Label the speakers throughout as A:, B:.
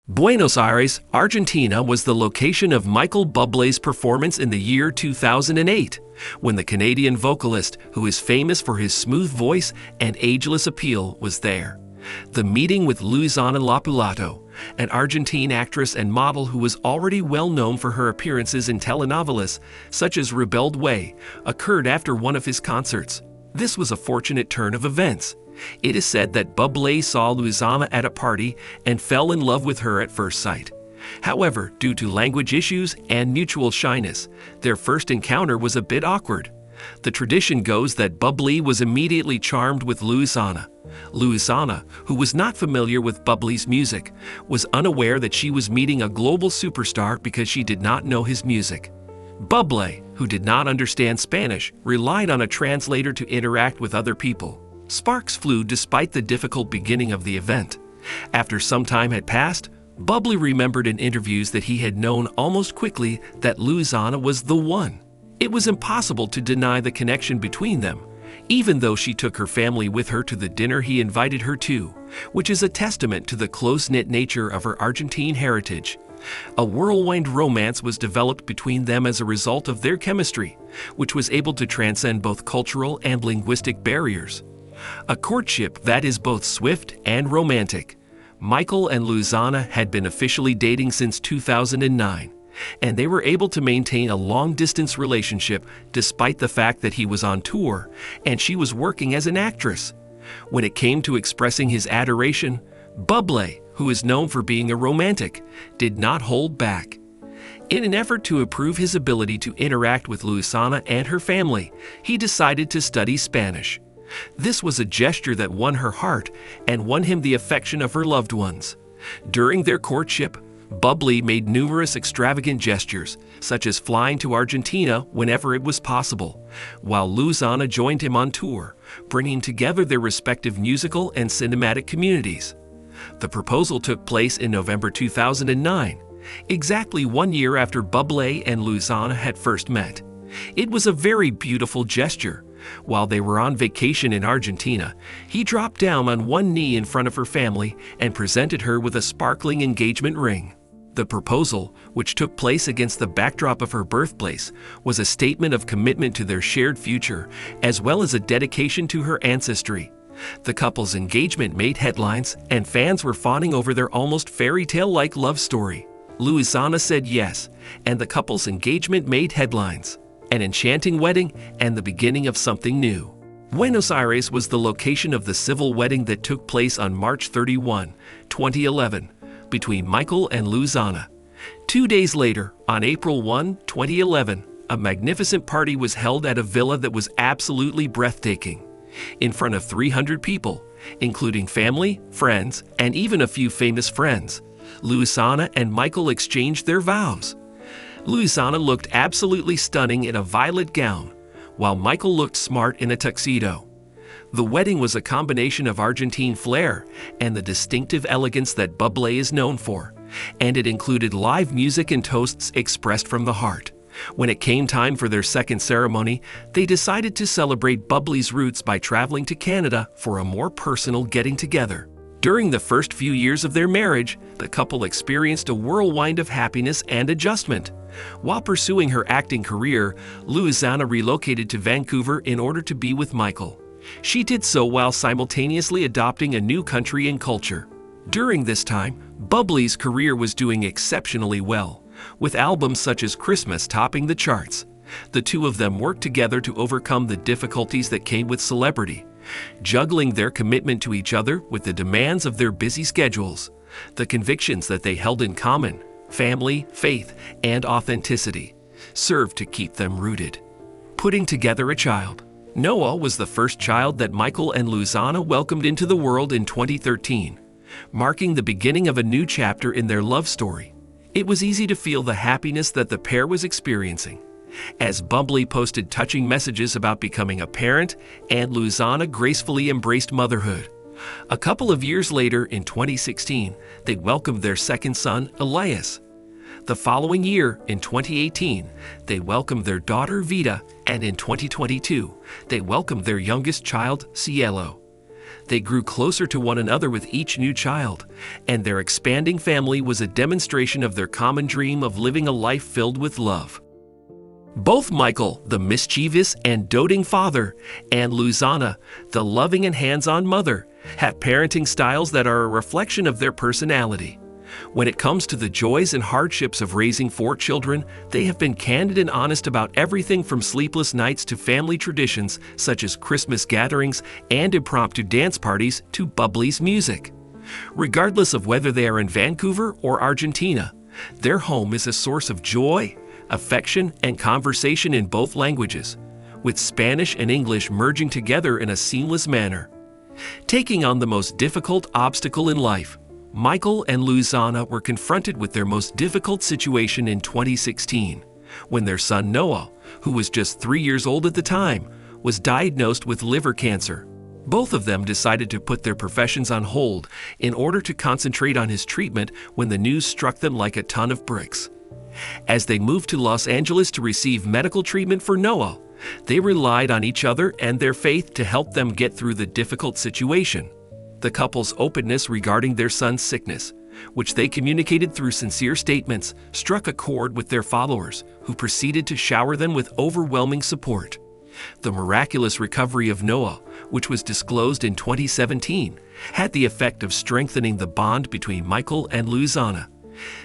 A: Buenos Aires, Argentina was the location of Michael Bublé's performance in the year 2008, when the Canadian vocalist, who is famous for his smooth voice and ageless appeal, was there. The meeting with Luisana Lupilato, an Argentine actress and model who was already well known for her appearances in telenovelas such as Rebelde Way, occurred after one of his concerts. This was a fortunate turn of events. It is said that Bublé saw Luisana at a party and fell in love with her at first sight. However, due to language issues and mutual shyness, their first encounter was a bit awkward. The tradition goes that Bublé was immediately charmed with Luisana. Luisana, who was not familiar with Bublé's music, was unaware that she was meeting a global superstar because she did not know his music. Bublé, who did not understand Spanish, relied on a translator to interact with other people. Sparks flew despite the difficult beginning of the event. After some time had passed, Bublé remembered in interviews that he had known almost quickly that Luisana was the one. It was impossible to deny the connection between them, even though she took her family with her to the dinner he invited her to, which is a testament to the close-knit nature of her Argentine heritage. A whirlwind romance was developed between them as a result of their chemistry, which was able to transcend both cultural and linguistic barriers. A courtship that is both swift and romantic. Michael and Luisana had been officially dating since 2009, and they were able to maintain a long-distance relationship despite the fact that he was on tour and she was working as an actress. When it came to expressing his adoration, Bublé, who is known for being a romantic, did not hold back. In an effort to improve his ability to interact with Luisana and her family, he decided to study Spanish. This was a gesture that won her heart and won him the affection of her loved ones. During their courtship, Bublé made numerous extravagant gestures, such as flying to Argentina whenever it was possible, while Luisana joined him on tour, bringing together their respective musical and cinematic communities. The proposal took place in November 2009, exactly 1 year after Bublé and Luisana had first met. It was a very beautiful gesture. While they were on vacation in Argentina, he dropped down on one knee in front of her family and presented her with a sparkling engagement ring. The proposal, which took place against the backdrop of her birthplace, was a statement of commitment to their shared future, as well as a dedication to her ancestry. The couple's engagement made headlines, and fans were fawning over their almost fairy tale-like love story. Luisana said yes, and the couple's engagement made headlines. An enchanting wedding and the beginning of something new. Buenos Aires was the location of the civil wedding that took place on March 31, 2011, between Michael and Luisana. 2 days later, on April 1, 2011, a magnificent party was held at a villa that was absolutely breathtaking. In front of 300 people, including family, friends, and even a few famous friends, Luisana and Michael exchanged their vows. Luisana looked absolutely stunning in a violet gown, while Michael looked smart in a tuxedo. The wedding was a combination of Argentine flair and the distinctive elegance that Bublé is known for, and it included live music and toasts expressed from the heart. When it came time for their second ceremony, they decided to celebrate Bublé's roots by traveling to Canada for a more personal getting-together. During the first few years of their marriage, the couple experienced a whirlwind of happiness and adjustment. While pursuing her acting career, Luisana relocated to Vancouver in order to be with Michael. She did so while simultaneously adopting a new country and culture. During this time, Bublé's career was doing exceptionally well, with albums such as Christmas topping the charts. The two of them worked together to overcome the difficulties that came with celebrity, juggling their commitment to each other with the demands of their busy schedules. The convictions that they held in common, family, faith, and authenticity, served to keep them rooted. Putting together a child. Noah was the first child that Michael and Luisana welcomed into the world in 2013, marking the beginning of a new chapter in their love story. It was easy to feel the happiness that the pair was experiencing, as Bublé posted touching messages about becoming a parent, and Luisana gracefully embraced motherhood. A couple of years later, in 2016, they welcomed their second son, Elias. The following year, in 2018, they welcomed their daughter, Vida, and in 2022, they welcomed their youngest child, Cielo. They grew closer to one another with each new child, and their expanding family was a demonstration of their common dream of living a life filled with love. Both Michael, the mischievous and doting father, and Luisana, the loving and hands-on mother, have parenting styles that are a reflection of their personality. When it comes to the joys and hardships of raising 4 children, they have been candid and honest about everything from sleepless nights to family traditions such as Christmas gatherings and impromptu dance parties to Bublé's music. Regardless of whether they are in Vancouver or Argentina, their home is a source of joy, affection, and conversation in both languages, with Spanish and English merging together in a seamless manner. Taking on the most difficult obstacle in life, Michael and Luisana were confronted with their most difficult situation in 2016, when their son Noah, who was just 3 years old at the time, was diagnosed with liver cancer. Both of them decided to put their professions on hold in order to concentrate on his treatment when the news struck them like a ton of bricks. As they moved to Los Angeles to receive medical treatment for Noah, they relied on each other and their faith to help them get through the difficult situation. The couple's openness regarding their son's sickness, which they communicated through sincere statements, struck a chord with their followers, who proceeded to shower them with overwhelming support. The miraculous recovery of Noah, which was disclosed in 2017, had the effect of strengthening the bond between Michael and Luisana.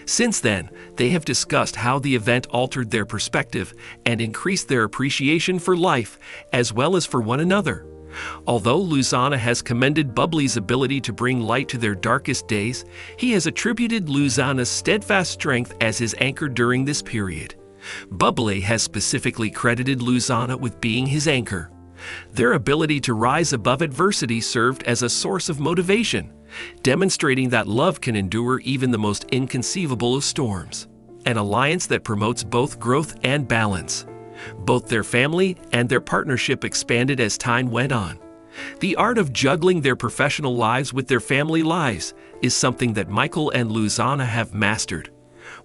A: Since then, they have discussed how the event altered their perspective and increased their appreciation for life as well as for one another. Although Luisana has commended Bublé's ability to bring light to their darkest days, he has attributed Luisana's steadfast strength as his anchor during this period. Bublé has specifically credited Luisana with being his anchor. Their ability to rise above adversity served as a source of motivation, demonstrating that love can endure even the most inconceivable of storms. An alliance that promotes both growth and balance. Both their family and their partnership expanded as time went on. The art of juggling their professional lives with their family lives is something that Michael and Luisana have mastered.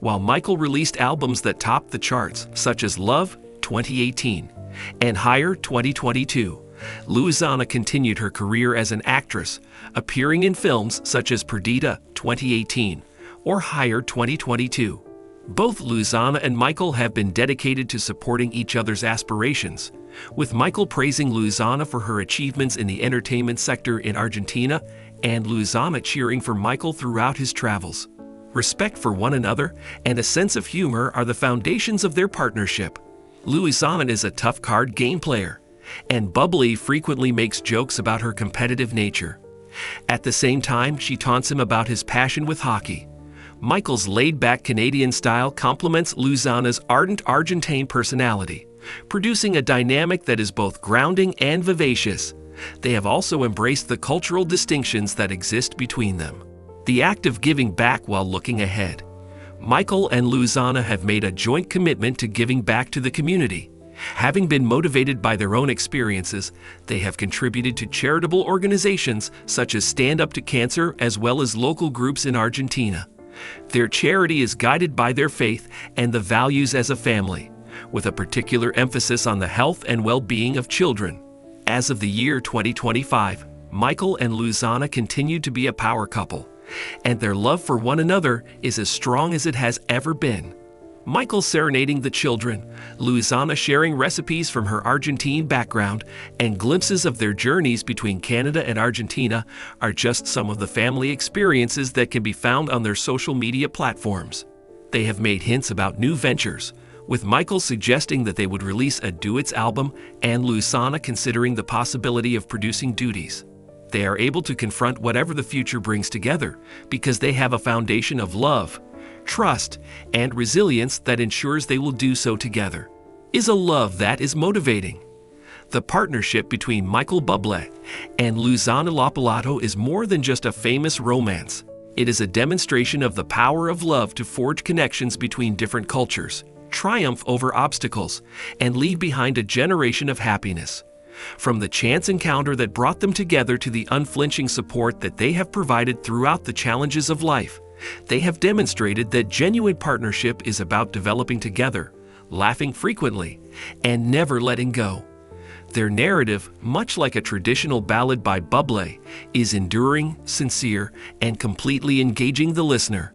A: While Michael released albums that topped the charts, such as Love 2018 and Higher 2022, Luisana continued her career as an actress, appearing in films such as Perdita 2018 or Higher 2022. Both Luisana and Michael have been dedicated to supporting each other's aspirations, with Michael praising Luisana for her achievements in the entertainment sector in Argentina and Luisana cheering for Michael throughout his travels. Respect for one another and a sense of humor are the foundations of their partnership. Luisana is a tough card game player, and Bublé frequently makes jokes about her competitive nature. At the same time, she taunts him about his passion with hockey. Michael's laid-back Canadian style complements Luisana's ardent Argentine personality, producing a dynamic that is both grounding and vivacious. They have also embraced the cultural distinctions that exist between them. The act of giving back while looking ahead. Michael and Luisana have made a joint commitment to giving back to the community. Having been motivated by their own experiences, they have contributed to charitable organizations such as Stand Up to Cancer as well as local groups in Argentina. Their charity is guided by their faith and the values as a family, with a particular emphasis on the health and well-being of children. As of the year 2025, Michael and Luisana continue to be a power couple, and their love for one another is as strong as it has ever been. Michael serenading the children, Luisana sharing recipes from her Argentine background, and glimpses of their journeys between Canada and Argentina are just some of the family experiences that can be found on their social media platforms. They have made hints about new ventures, with Michael suggesting that they would release a duets album and Luisana considering the possibility of producing duties. They are able to confront whatever the future brings together because they have a foundation of love, trust, and resilience that ensures they will do so together. Is a love that is motivating. The partnership between Michael Bublé and Luisana Lupilato is more than just a famous romance. It is a demonstration of the power of love to forge connections between different cultures, triumph over obstacles, and leave behind a generation of happiness. From the chance encounter that brought them together to the unflinching support that they have provided throughout the challenges of life, they have demonstrated that genuine partnership is about developing together, laughing frequently, and never letting go. Their narrative, much like a traditional ballad by Bublé, is enduring, sincere, and completely engaging the listener.